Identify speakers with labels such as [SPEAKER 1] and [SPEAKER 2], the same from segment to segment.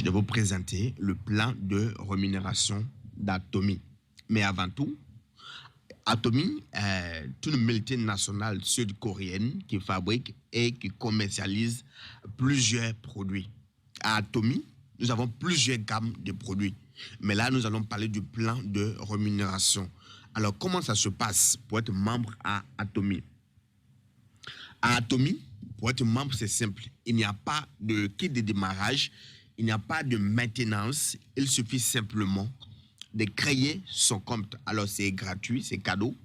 [SPEAKER 1] de vous présenter le plan de rémunération d'Atomy. Mais avant tout, Atomy est une multinationale sud-coréenne qui fabrique et qui commercialise plusieurs produits. À Atomy, nous avons plusieurs gammes de produits. Mais là, nous allons parler du plan de rémunération. Alors, comment ça se passe pour être membre à Atomy? À Atomy, pour être membre, c'est simple. Il n'y a pas de kit de démarrage, il n'y a pas de maintenance. Il suffit simplement de créer son compte. Alors, c'est gratuit, c'est cadeau.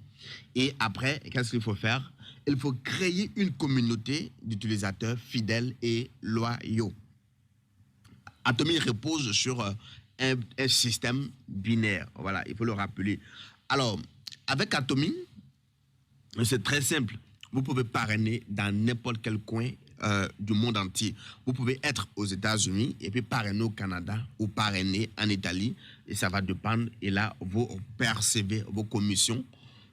[SPEAKER 1] Et après, qu'est-ce qu'il faut faire? Il faut créer une communauté d'utilisateurs fidèles et loyaux. Atomy repose sur un système binaire. Voilà, il faut le rappeler. Alors, avec Atomy, c'est très simple. Vous pouvez parrainer dans n'importe quel coin du monde entier. Vous pouvez être aux États-Unis et puis parrainer au Canada ou parrainer en Italie. Et ça va dépendre. Et là, vous percevez vos commissions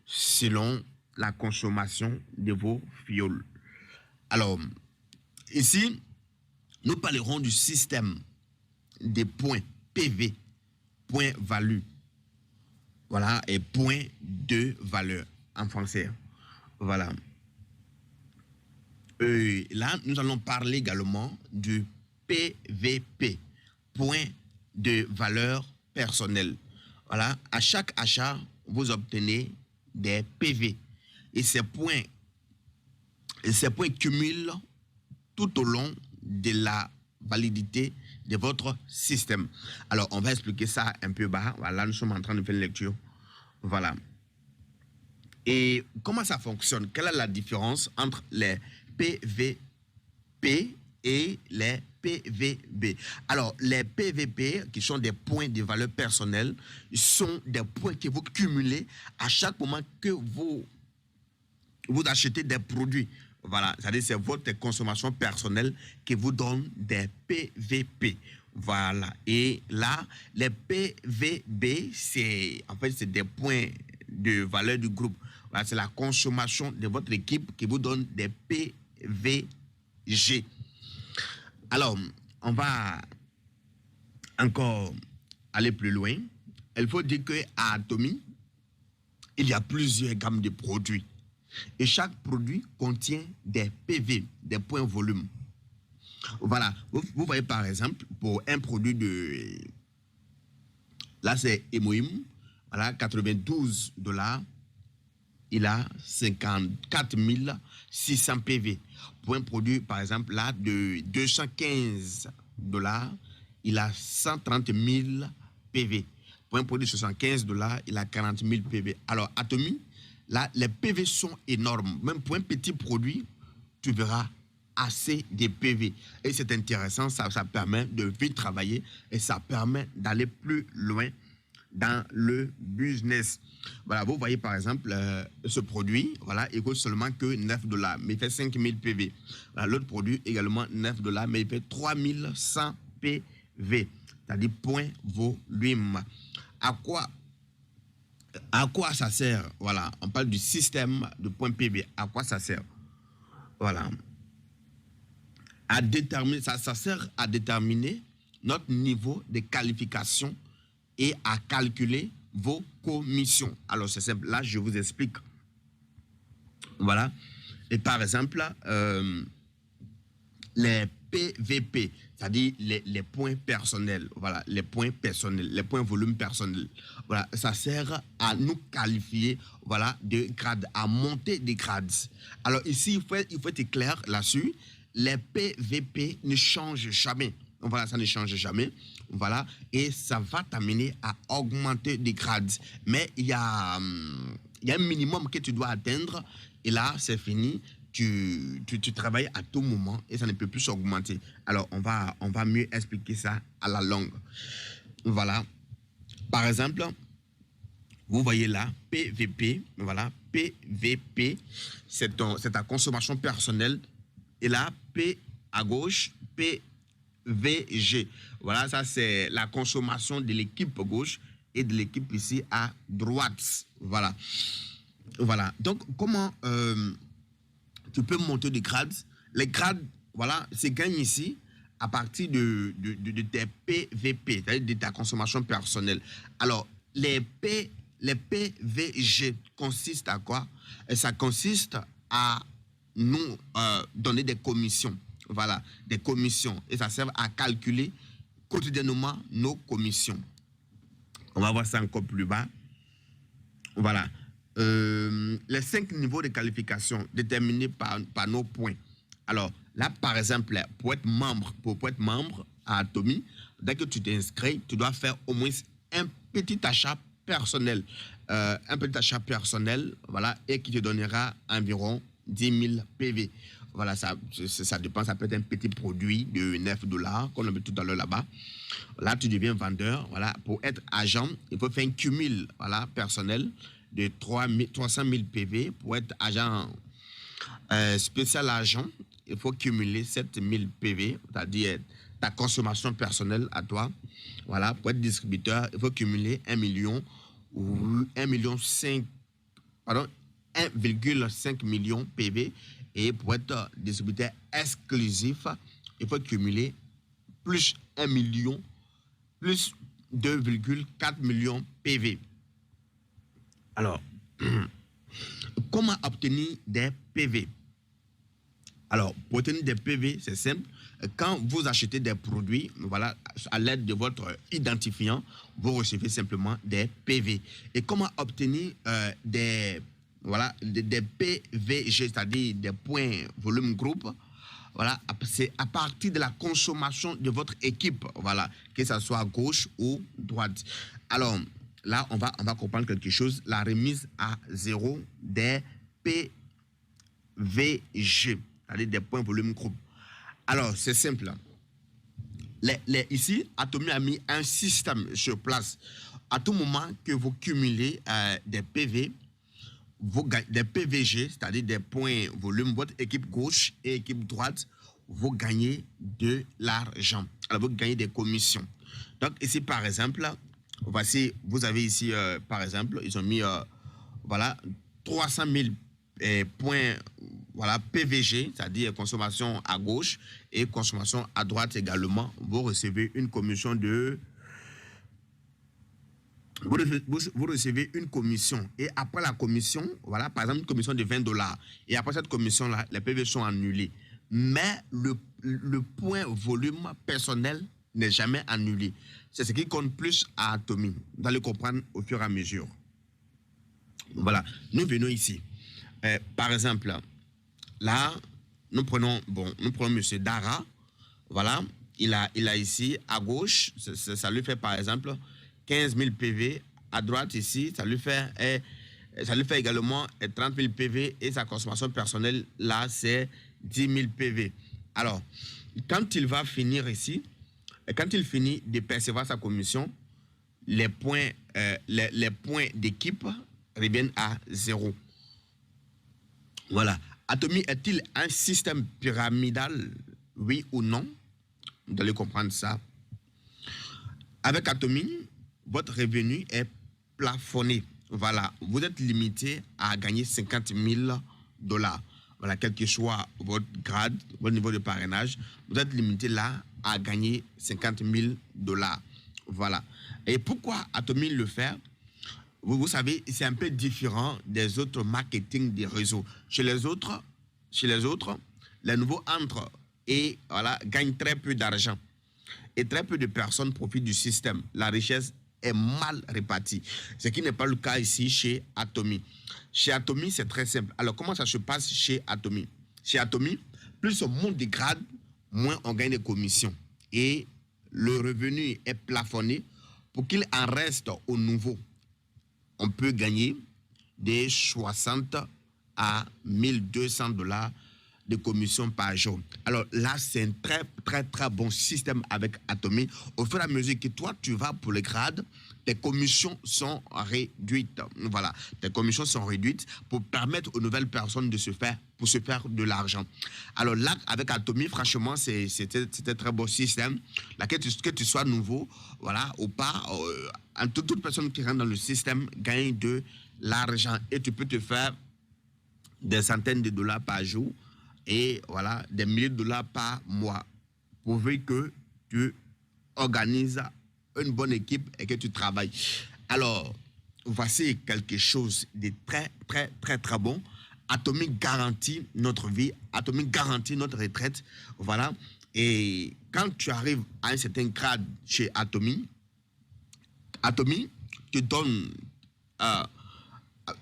[SPEAKER 1] selon la consommation de vos fioles. Alors, ici, nous parlerons du système des points PV, points value. Voilà, et points de valeur en français. Voilà. Là, nous allons parler également du PVP, point de valeur personnelle. Voilà, à chaque achat, vous obtenez des PV. Et ces points cumulent tout au long de la validité de votre système. Alors, on va expliquer ça un peu bas. Voilà, nous sommes en train de faire une lecture. Voilà. Et comment ça fonctionne? Quelle est la différence entre les PVP et les PVB? Alors, les PVP, qui sont des points de valeur personnelle, sont des points que vous cumulez à chaque moment que vous achetez des produits. Voilà, c'est-à-dire c'est votre consommation personnelle qui vous donne des PVP. Voilà, et là, les PVB, c'est des points de valeur du groupe. Voilà, c'est la consommation de votre équipe qui vous donne des PVG. Alors, on va encore aller plus loin. Il faut dire qu'à Atomy, il y a plusieurs gammes de produits. Et chaque produit contient des PV, des points volume. Voilà, vous voyez par exemple, pour un produit de... Là, c'est Emoim, voilà, $92. Il a 54 600 PV. Pour un produit, par exemple, là, de $215, il a 130 000 PV. Pour un produit de $75, il a 40 000 PV. Alors, Atomy, là, les PV sont énormes. Même pour un petit produit, tu verras assez de PV. Et c'est intéressant, ça permet de vite travailler et ça permet d'aller plus loin dans le business. Voilà, vous voyez par exemple ce produit, voilà, il coûte seulement que $9, mais il fait 5000 PV. Voilà, l'autre produit également $9, mais il fait 3100 PV, c'est-à-dire point volume. À quoi ça sert? Voilà, on parle du système de points PV. À quoi ça sert? Voilà. Ça sert à déterminer notre niveau de qualification et à calculer vos commissions. Alors, c'est simple. Là, je vous explique. Voilà. Et par exemple, les PVP, c'est-à-dire les points personnels. Voilà, les points personnels, les points volume personnel. Voilà, ça sert à nous qualifier, voilà, de grades, à monter des grades. Alors ici, il faut être clair là-dessus. Les PVP ne changent jamais. Voilà, ça ne change jamais. Voilà, et ça va t'amener à augmenter des grades. Mais il y a un minimum que tu dois atteindre. Et là, c'est fini. Tu travailles à tout moment et ça ne peut plus augmenter. Alors, on va mieux expliquer ça à la longue. Voilà. Par exemple, vous voyez là, PVP. Voilà, PVP, c'est ta consommation personnelle. Et là, P à gauche, PVG. Voilà, ça c'est la consommation de l'équipe gauche et de l'équipe ici à droite. Voilà. Voilà. Donc, comment tu peux monter des grades? Les grades, voilà, se gagnent ici à partir de tes PVP, c'est-à-dire de ta consommation personnelle. Alors, les PVG consistent à quoi? Ça consiste à nous donner des commissions. Voilà, des commissions. Et ça sert à calculer quotidiennement nos commissions. On va voir ça encore plus bas. Voilà. Les 5 niveaux de qualification déterminés par nos points. Alors, là, par exemple, pour être membre à Atomy, dès que tu t'inscris, tu dois faire au moins un petit achat personnel. Voilà, et qui te donnera environ 10 000 PV. Voilà, ça dépend, ça peut être un petit produit de $9 qu'on a vu tout à l'heure là-bas. Là, tu deviens vendeur. Voilà, pour être agent, il faut faire un cumul, voilà, personnel de 300 000 PV. Pour être agent spécial agent, il faut cumuler 7 000 PV, c'est-à-dire ta consommation personnelle à toi. Voilà, pour être distributeur, il faut cumuler 1 million ou 1,5 million PV. Et pour être distributeur exclusif, il faut cumuler plus 1 million, plus 2,4 millions PV. Alors, comment obtenir des PV? Alors, pour obtenir des PV, c'est simple. Quand vous achetez des produits, voilà, à l'aide de votre identifiant, vous recevez simplement des PV. Et comment obtenir des PVG, c'est-à-dire des points volume groupe? Voilà, c'est à partir de la consommation de votre équipe, voilà, que ce soit à gauche ou droite. Alors, là, on va comprendre quelque chose. La remise à zéro des PVG, c'est-à-dire des points volume groupe. Alors, c'est simple. Ici, Atomy a mis un système sur place. À tout moment que vous cumulez des PV, des PVG, c'est-à-dire des points volume, votre équipe gauche et équipe droite, vous gagnez de l'argent. Alors, vous gagnez des commissions. Donc, ici, par exemple, voici, vous avez ici, par exemple, ils ont mis, voilà, 300 000 points, voilà, PVG, c'est-à-dire consommation à gauche et consommation à droite également. Vous recevez une commission de... Vous recevez une commission et après la commission, voilà, par exemple, une commission de $20. Et après cette commission-là, les PV sont annulés. Mais le point volume personnel n'est jamais annulé. C'est ce qui compte plus à Atomy. Vous allez comprendre au fur et à mesure. Voilà, nous venons ici. Par exemple, là, nous prenons M. Dara. Voilà, il a ici à gauche, ça lui fait par exemple 15 000 PV. À droite ici, ça lui fait également 30 000 PV et sa consommation personnelle là, c'est 10 000 PV. Alors, quand il va finir ici, quand il finit de percevoir sa commission, les points d'équipe reviennent à zéro. Voilà. Atomy est-il un système pyramidal, oui ou non? Vous allez comprendre ça. Avec Atomy, votre revenu est plafonné. Voilà. Vous êtes limité à gagner $50 000. Voilà. Quel que soit votre grade, votre niveau de parrainage, vous êtes limité là à gagner $50 000. Voilà. Et pourquoi Atomy le fait? Vous savez, c'est un peu différent des autres marketing des réseaux. Chez les autres, les nouveaux entrent et voilà, gagnent très peu d'argent. Et très peu de personnes profitent du système. La richesse est mal répartie. Ce qui n'est pas le cas ici chez Atomy. Chez Atomy, c'est très simple. Alors, comment ça se passe chez Atomy? Chez Atomy, plus on monte des grades, moins on gagne des commissions. Et le revenu est plafonné pour qu'il en reste au nouveau. On peut gagner des 60 à $1 200 de commission par jour. Alors là, c'est un très, très, très bon système avec Atomy. Au fur et à mesure que toi, tu vas pour le grade, tes commissions sont réduites. Voilà, tes commissions sont réduites pour permettre aux nouvelles personnes de se faire de l'argent. Alors là, avec Atomy, franchement, c'était un très bon système. Là, que tu sois nouveau, voilà, ou pas, toute personne qui rentre dans le système gagne de l'argent et tu peux te faire des centaines de dollars par jour et voilà, des milliers de dollars par mois. pourvu que tu organises une bonne équipe et que tu travailles. Alors, voici quelque chose de très, très, très, très bon. Atomic garantit notre vie, Atomic garantit notre retraite. Voilà. Et quand tu arrives à un certain grade chez Atomic, Atomic te donne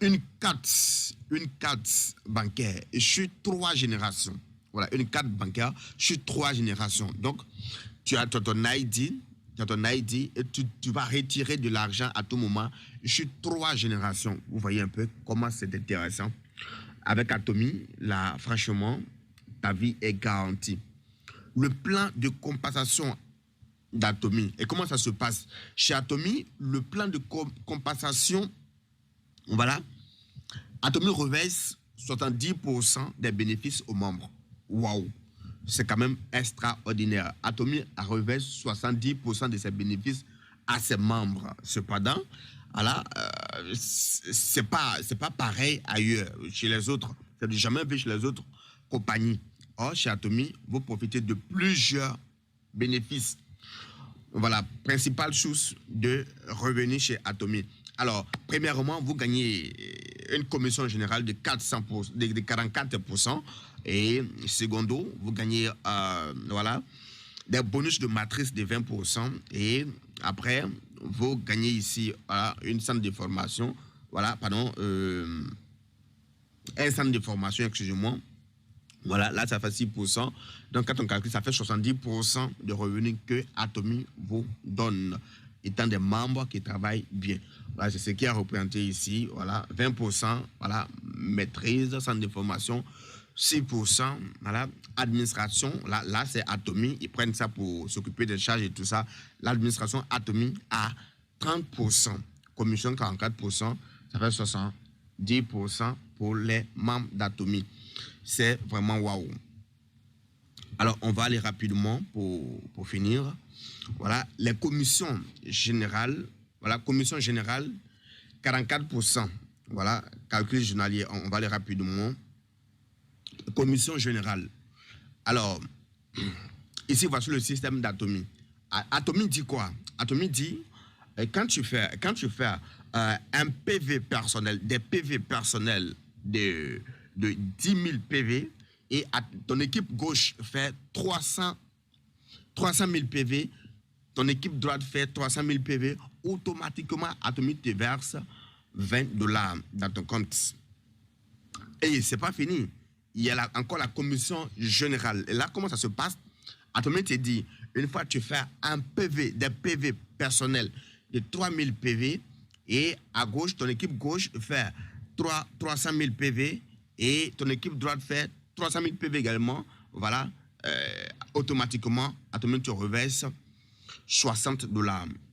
[SPEAKER 1] une carte bancaire sur 3 générations. Voilà, une carte bancaire sur 3 générations. Donc, tu as ton ID, et tu vas retirer de l'argent à tout moment sur 3 générations. Vous voyez un peu comment c'est intéressant. Avec Atomic, là, franchement, ta vie est garantie. Le plan de compensation d'Atomic. Et comment ça se passe? Chez Atomic, le plan de compensation, voilà, Atomic reverse 70% des bénéfices aux membres. Waouh! C'est quand même extraordinaire. Atomic reverse 70% de ses bénéfices à ses membres. Cependant, voilà, c'est pas pareil ailleurs, chez les autres. C'est jamais vu chez les autres compagnies. Or, chez Atomic, vous profitez de plusieurs bénéfices. Voilà, principale source de revenus chez Atomic. Alors, premièrement, vous gagnez une commission générale de 44%. Et secondo, vous gagnez voilà, des bonus de matrice de 20%. Et après, vous gagnez ici voilà, une centre de formation. Voilà, pardon, un centre de formation, excusez-moi. Voilà, là, ça fait 6%. Donc, quand on calcule, ça fait 70% de revenus que Atomic vous donne, étant des membres qui travaillent bien. Voilà, c'est ce qui est représenté ici. Voilà, 20%, voilà, maîtrise, centre de formation, 6%, voilà, administration. Là c'est Atomic. Ils prennent ça pour s'occuper des charges et tout ça. L'administration Atomic à 30%. Commission 44%, ça fait 70% pour les membres d'Atomic. C'est vraiment waouh. Alors, on va aller rapidement pour finir. Voilà, les commissions générales. Voilà, commission générale, 44%. Voilà, calcul journalier. On va aller rapidement. Commission générale. Alors, ici, voici le système d'Atomic. Atomic dit quoi? Atomic dit, quand tu fais un PV personnel, des PV personnels de 10 000 PV, et ton équipe gauche fait 300 000 PV, ton équipe droite fait 300 000 PV, automatiquement, Atomic te verse $20 dans ton compte. Et c'est pas fini. Il y a encore la commission générale. Et là, comment ça se passe? Atomic te dit, une fois que tu fais un PV, des PV personnels de 3 000 PV, et à gauche, ton équipe gauche fait 300 000 PV, et ton équipe droite fait 300 000 PV également. Voilà, automatiquement, Atomic te reverse $60.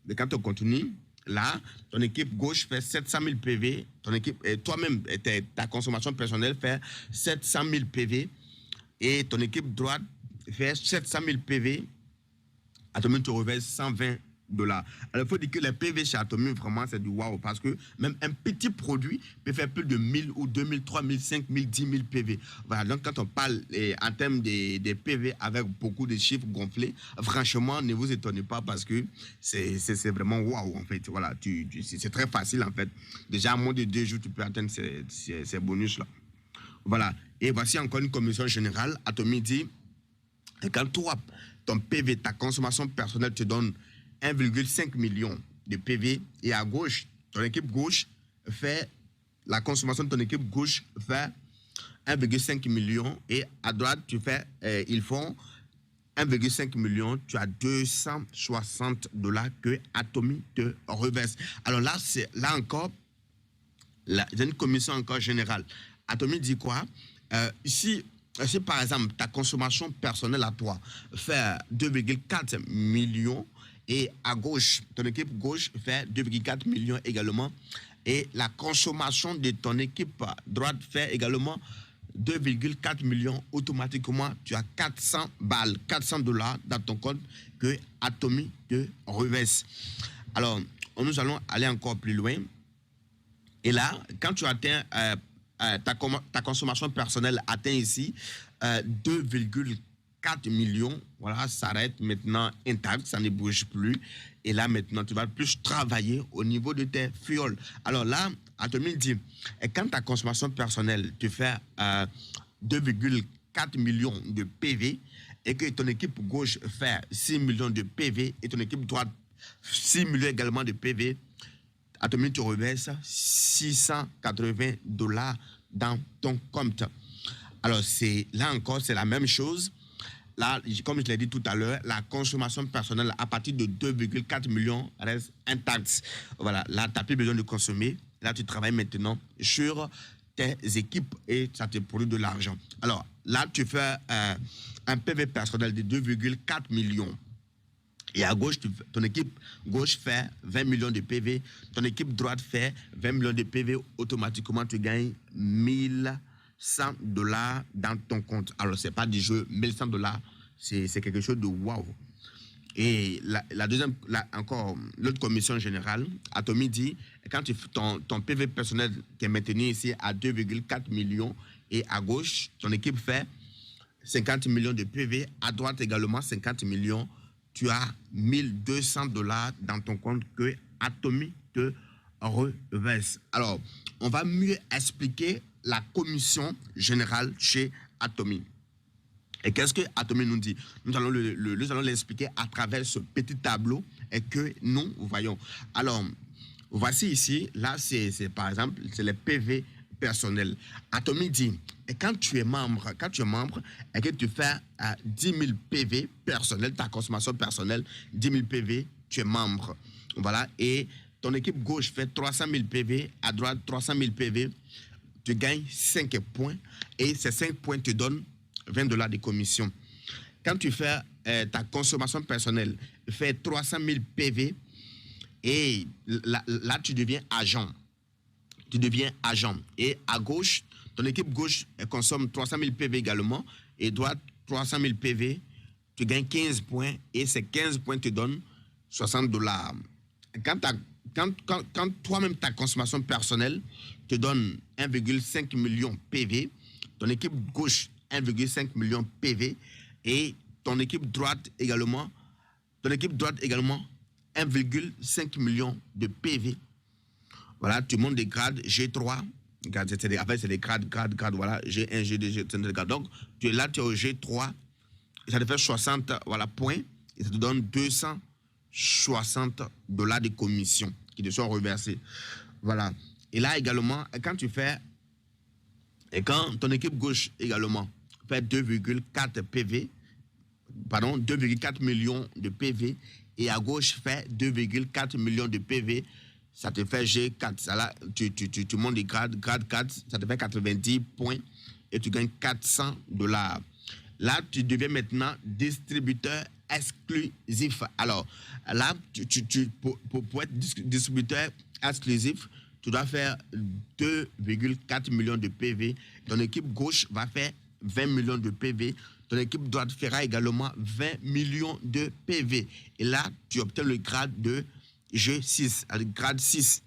[SPEAKER 1] Et quand on continue, là, ton équipe gauche fait 700 000 PV, ton équipe, toi-même, ta consommation personnelle fait 700 000 PV, et ton équipe droite fait 700 000 PV, Atomic te reverse $120. Alors, il faut dire que les PV chez Atomic, vraiment, c'est du waouh, parce que même un petit produit peut faire plus de 1000 ou 2000, 3000, 5000, 10 000 PV. Voilà, donc quand on parle en termes des PV avec beaucoup de chiffres gonflés, franchement, ne vous étonnez pas parce que c'est vraiment waouh, en fait. Voilà, c'est très facile, en fait. Déjà, en moins de 2 jours, tu peux atteindre ces bonus-là. Voilà, et voici encore une commission générale. Atomic dit, quand toi, ton PV, ta consommation personnelle te donne 1,5 million de PV, et à gauche, ton équipe gauche fait, la consommation de ton équipe gauche fait 1,5 million, et à droite, tu fais, ils font 1,5 million, tu as $260 que Atomic te reverse. Alors là, là encore, il y a une commission encore générale. Atomic dit quoi? Si par exemple, ta consommation personnelle à toi fait 2,4 millions, et à gauche, ton équipe gauche fait 2,4 millions également, et la consommation de ton équipe droite fait également 2,4 millions, automatiquement, tu as $400 dans ton compte que Atomic te reverse. Alors, nous allons aller encore plus loin. Et là, quand tu atteins, ta consommation personnelle atteint ici 2,4 4 millions, voilà, s'arrête maintenant intact, ça ne bouge plus. Et là, maintenant, tu vas plus travailler au niveau de tes fioles. Alors là, Atomy dit, et quand ta consommation personnelle, tu fais 2,4 millions de PV et que ton équipe gauche fait 6 millions de PV et ton équipe droite 6 millions également de PV, Atomy te reverse $680 dans ton compte. Alors, là encore, c'est la même chose. Là, comme je l'ai dit tout à l'heure, la consommation personnelle à partir de 2,4 millions reste intacte. Voilà, là, tu n'as plus besoin de consommer. Là, tu travailles maintenant sur tes équipes et ça te produit de l'argent. Alors, là, tu fais un PV personnel de 2,4 millions. Et à gauche, ton équipe gauche fait 20 millions de PV. Ton équipe droite fait 20 millions de PV. Automatiquement, tu gagnes $1,100 dans ton compte. Alors, ce n'est pas du jeu. $1,100, c'est quelque chose de wow. Et la deuxième, encore, l'autre commission générale, Atomy dit, quand ton PV personnel qui est maintenu ici à 2,4 millions et à gauche, ton équipe fait 50 millions de PV, à droite également 50 millions, tu as $1,200 dans ton compte que Atomy te reverse. Alors, on va mieux expliquer la commission générale chez Atomy. Et qu'est-ce que Atomy nous dit? Nous allons l'expliquer à travers ce petit tableau et que nous voyons. Alors, voici ici, là, c'est par exemple, c'est les PV personnels. Atomy dit, et quand tu es membre et que tu fais 10 000 PV personnels, ta consommation personnelle, 10 000 PV, tu es membre. Voilà, et ton équipe gauche fait 300 000 PV, à droite 300 000 PV, tu gagnes 5 points et ces 5 points te donnent $20 de commission. Quand tu fais ta consommation personnelle, fais 300 000 PV et là tu deviens agent. Tu deviens agent. Et à gauche, ton équipe gauche consomme 300 000 PV également et droite 300 000 PV. Tu gagnes 15 points et ces 15 points te donnent $60. Quand toi-même ta consommation personnelle te donne 1,5 million PV, ton équipe gauche 1,5 million PV et ton équipe droite également 1,5 million de PV. Voilà, tu montes des grades G3, c'est des grades, voilà, G1, G2, G3. Donc, tu es là, tu es au G3, et ça te fait 60 voilà, points, et ça te donne $260 de commission qui te sont reversés. Voilà. Et là également, quand ton équipe gauche également fait 2,4 millions de PV, et à gauche fait 2,4 millions de PV, ça te fait G4. Ça là, tu montes des grades 4, ça te fait 90 points et tu gagnes $400. Là, tu deviens maintenant distributeur exclusif. Alors, là, pour être distributeur exclusif, tu dois faire 2,4 millions de PV. Ton équipe gauche va faire 20 millions de PV. Ton équipe droite fera également 20 millions de PV. Et là, tu obtiens le grade de G6, le grade 6.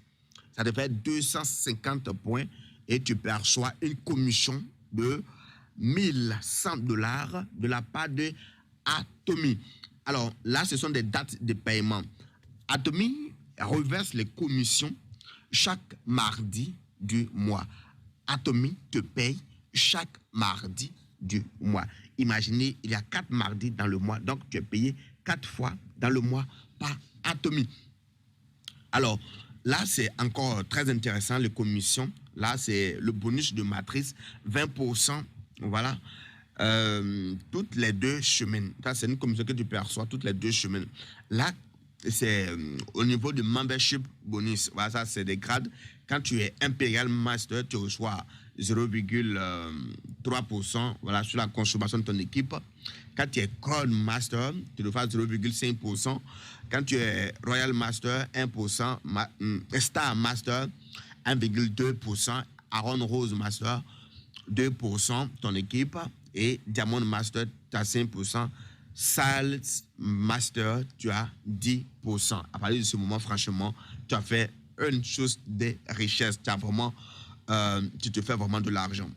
[SPEAKER 1] Ça te fait 250 points et tu perçois une commission de $1,100 de la part de Atomy. Alors là, ce sont des dates de paiement. Atomy reverse les commissions chaque mardi du mois. Atomy te paye chaque mardi du mois. Imaginez, il y a 4 mardis dans le mois, donc tu es payé 4 fois dans le mois par Atomy. Alors, là, c'est encore très intéressant, les commissions. Là, c'est le bonus de matrice, 20%, voilà, toutes les 2 semaines. Ça, c'est une commission que tu perçois toutes les 2 semaines. Là, c'est au niveau du membership bonus. Voilà, ça, c'est des grades. Quand tu es Imperial Master, tu reçois 0,3% voilà, sur la consommation de ton équipe. Quand tu es Crown Master, tu reçois 0,5%. Quand tu es Royal Master, 1%. Star Master, 1,2%. Aaron Rose Master, 2%, ton équipe. Et Diamond Master, tu as 5%. Sales Master, tu as 10%. À partir de ce moment, franchement, tu as fait une chose de richesse. Tu tu te fais vraiment de l'argent.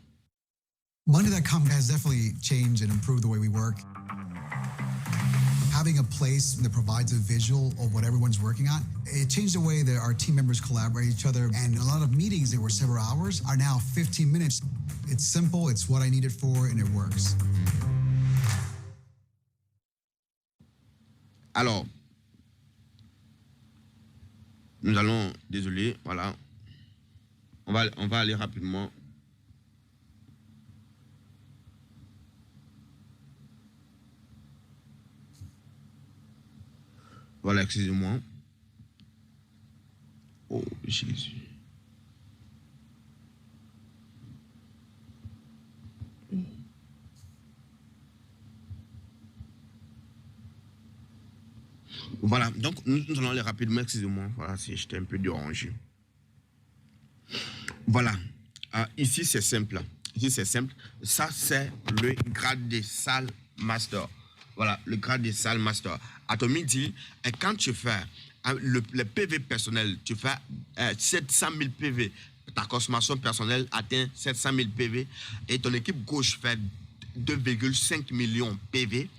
[SPEAKER 2] Monday.com has definitely changed and improved the way we work. having a place that provides a visual of what everyone's working on, it changed the way that our team members collaborate with each other. And a lot of meetings that were several hours are now 15 minutes. It's simple, it's what I need it for, and it works.
[SPEAKER 1] Alors, nous allons, désolé, voilà, on va aller rapidement. Voilà, excusez-moi. Oh, Jésus. Voilà, donc nous allons aller rapidement, excusez-moi, voilà, si j'étais un peu dérangé. Voilà, ici c'est simple. Ici c'est simple. Ça c'est le grade des salles master. Voilà, le grade des salles master. Atomy dit, quand tu fais le PV personnel, tu fais 700 000 PV. Ta consommation personnelle atteint 700 000 PV et ton équipe gauche fait 2,5 millions PV.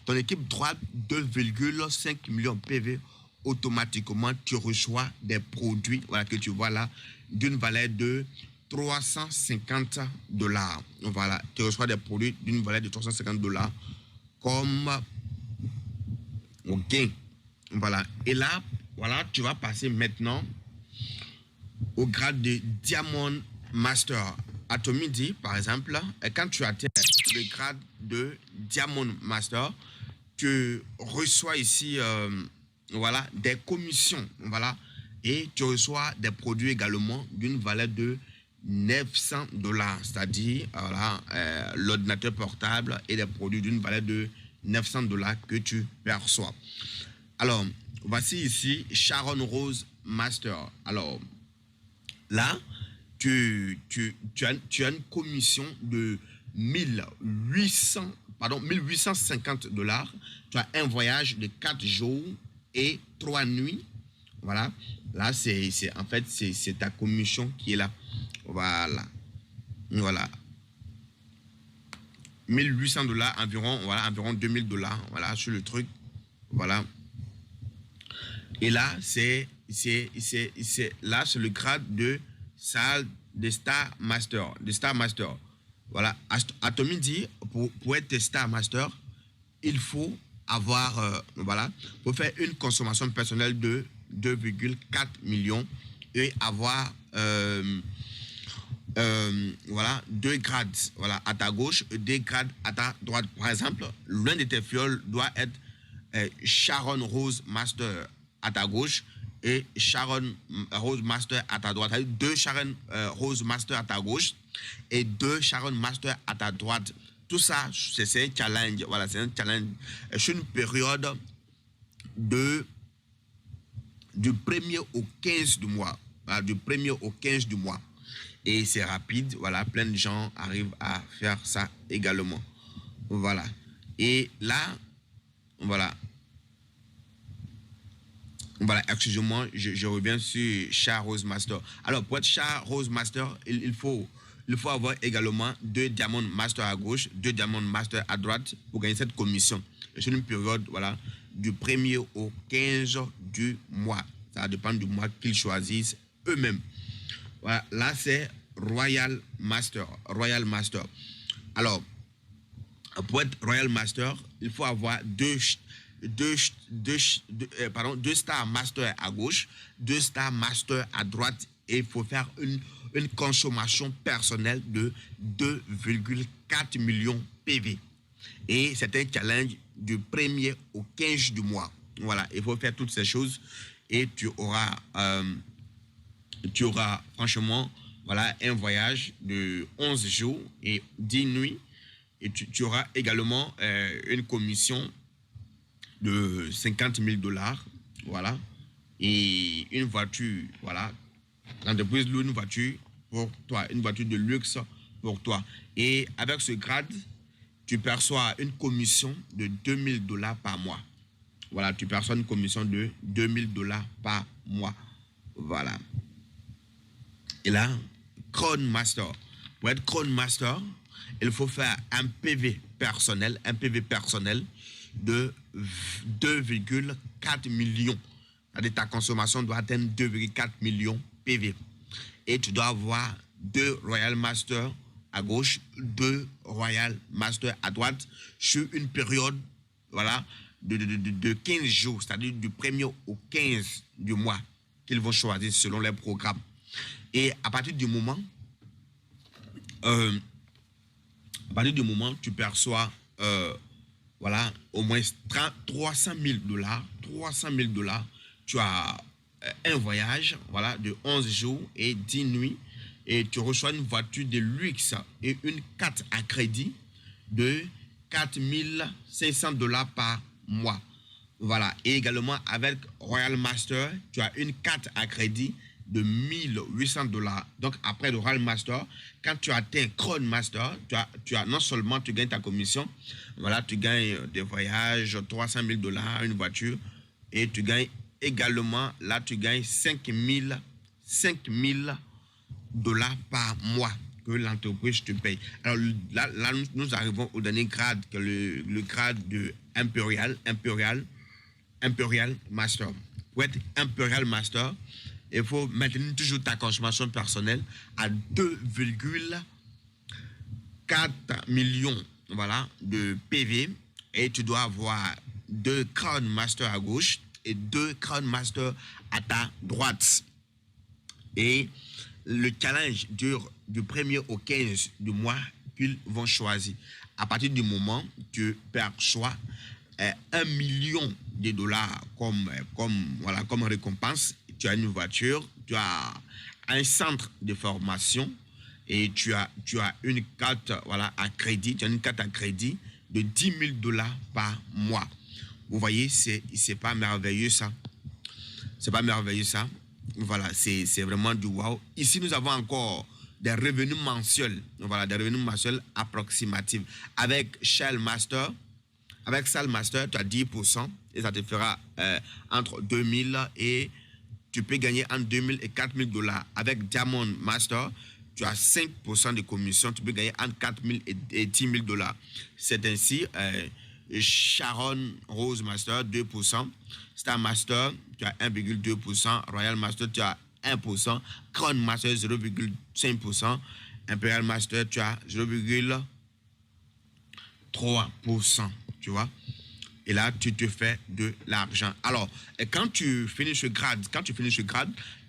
[SPEAKER 1] Ton équipe droite, 2,5 millions PV. Automatiquement, tu reçois des produits, voilà, que tu vois là, d'une valeur de $350. Voilà, tu reçois des produits d'une valeur de $350 comme gain. Voilà, et là, voilà, tu vas passer maintenant au grade de Diamond Master. Atomy dit, par exemple, quand tu atteins le grade de Diamond Master, tu reçois ici voilà, des commissions, voilà, et tu reçois des produits également d'une valeur de $900, c'est-à-dire voilà, l'ordinateur portable et des produits d'une valeur de $900 que tu perçois. Alors, voici ici Sharon Rose Master. Alors, là, tu as une commission de $1,850. Tu as un voyage de 4 jours et 3 nuits. Voilà. Là, en fait, c'est ta commission qui est là. Voilà. Voilà. $1,800 environ, voilà, environ $2,000. Voilà, sur le truc. Voilà. Et là, c'est le grade de salle de Star Master. De Star Master. Voilà. Atomy dit, pour être Star Master, il faut avoir, voilà, pour faire une consommation personnelle de 2,4 millions et avoir, voilà, 2 grades, voilà, à ta gauche, 2 grades à ta droite. Par exemple, l'un de tes fioles doit être Sharon Rose Master à ta gauche et Sharon Rose Master à ta droite. 2 Sharon Rose Master à ta gauche et 2 Sharon Master à ta droite. Tout ça, c'est un challenge. Voilà, c'est un challenge. C'est une période du 1er au 15 du mois. Voilà, du 1er au 15 du mois. Et c'est rapide. Voilà, plein de gens arrivent à faire ça également. Voilà. Et là, voilà. Voilà, excusez-moi, je reviens sur Char Rose Master. Alors, pour être Char Rose Master, il faut avoir également 2 Diamond Master à gauche, 2 Diamond Master à droite pour gagner cette commission. C'est une période, voilà, du 1er au 15 du mois. Ça dépend du mois qu'ils choisissent eux-mêmes. Voilà, là, c'est Royal Master. Royal Master. Alors, pour être Royal Master, il faut avoir 2 Star Master à gauche, 2 Star Master à droite et il faut faire une consommation personnelle de 2,4 millions PV. Et c'est un challenge du 1er au 15 du mois. Voilà, il faut faire toutes ces choses et tu auras franchement, voilà, un voyage de 11 jours et 10 nuits. Et tu auras également une commission de $50,000, voilà, et une voiture, voilà, l'entreprise loue une voiture pour toi, une voiture de luxe pour toi. Et avec ce grade, tu perçois une commission de $2,000 par mois. Voilà, tu perçois une commission de $2,000 par mois. Voilà. Et là, Crown Master. Pour être Crown Master, il faut faire un PV personnel, de 2,4 millions. C'est-à-dire ta consommation doit atteindre 2,4 millions PV. Et tu dois avoir 2 Royal Master à gauche, 2 Royal Master à droite sur une période, voilà, de 15 jours, c'est-à-dire du 1er au 15 du mois qu'ils vont choisir selon les programmes. Et à partir du moment, tu perçois voilà, au moins 300 000 $, 300 000 $, tu as un voyage, voilà, de 11 jours et 10 nuits, et tu reçois une voiture de luxe et une carte à crédit de 4 500 $ par mois. Voilà, et également avec Royal Master, tu as une carte à crédit de 1 800 $. Donc après le Royal Master, quand tu atteins Crown Master, tu as non seulement tu gagnes ta commission, voilà, tu gagnes des voyages, 300 000 $, une voiture, et tu gagnes également, là tu gagnes 5 000 $ par mois que l'entreprise te paye. Alors là nous arrivons au dernier grade, que le grade de Imperial Master. Pour être Imperial Master, il faut maintenir toujours ta consommation personnelle à 2,4 millions, voilà, de PV, et tu dois avoir 2 Crown Master à gauche et 2 Crown Master à ta droite. Et le challenge dure du 1er au 15 du mois qu'ils vont choisir. À partir du moment où tu perçois 1 million de $ comme récompense, tu as une voiture, tu as un centre de formation et tu as une carte, voilà, à crédit, tu as une carte à crédit de 10 000 $ par mois. Vous voyez, c'est pas merveilleux ça. C'est pas merveilleux ça. Voilà, c'est vraiment du wow. Ici, nous avons encore des revenus mensuels. Voilà, des revenus mensuels approximatifs. Avec Shell Master, avec Shell Master, tu as 10% et ça te fera entre 2 000 et tu peux gagner entre 2 000 et 4 000 $. Avec Diamond Master, tu as 5% de commission, tu peux gagner entre 4 000 et 10 000 $. C'est ainsi, Sharon Rose Master, 2%. Star Master, tu as 1,2%. Royal Master, tu as 1%. Crown Master, 0,5%. Imperial Master, tu as 0,3%. Tu vois? Et là, tu te fais de l'argent. Alors, quand tu finis ce grade,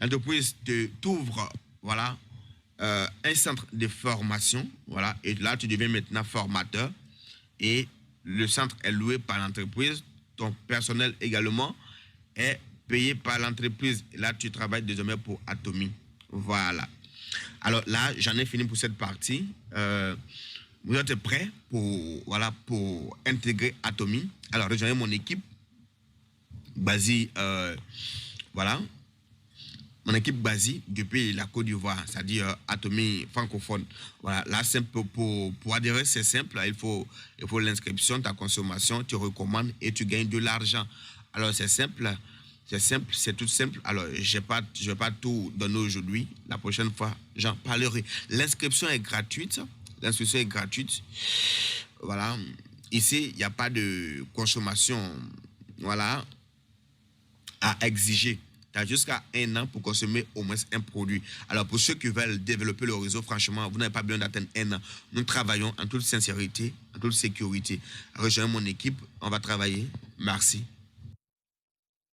[SPEAKER 1] l'entreprise t'ouvre, voilà, un centre de formation, voilà, et là, tu deviens maintenant formateur. Et le centre est loué par l'entreprise. Ton personnel également est payé par l'entreprise. Là, tu travailles désormais pour Atomy. Voilà. Alors là, j'en ai fini pour cette partie. Vous êtes prêts pour intégrer Atomy? Alors, rejoignez mon équipe. Basi, voilà. Mon équipe Basi depuis la Côte d'Ivoire, c'est-à-dire Atomy francophone. Voilà, là, pour adhérer, c'est simple. Il faut l'inscription, ta consommation, tu recommandes et tu gagnes de l'argent. Alors, c'est simple, c'est tout simple. Alors, je vais pas tout donner aujourd'hui. La prochaine fois, j'en parlerai. L'inscription est gratuite. Voilà. Ici, il n'y a pas de consommation, voilà, à exiger. Tu as jusqu'à 1 an pour consommer au moins un produit. Alors, pour ceux qui veulent développer le réseau, franchement, vous n'avez pas besoin d'attendre 1 an. Nous travaillons en toute sincérité, en toute sécurité. Rejoignez mon équipe, on va travailler. Merci.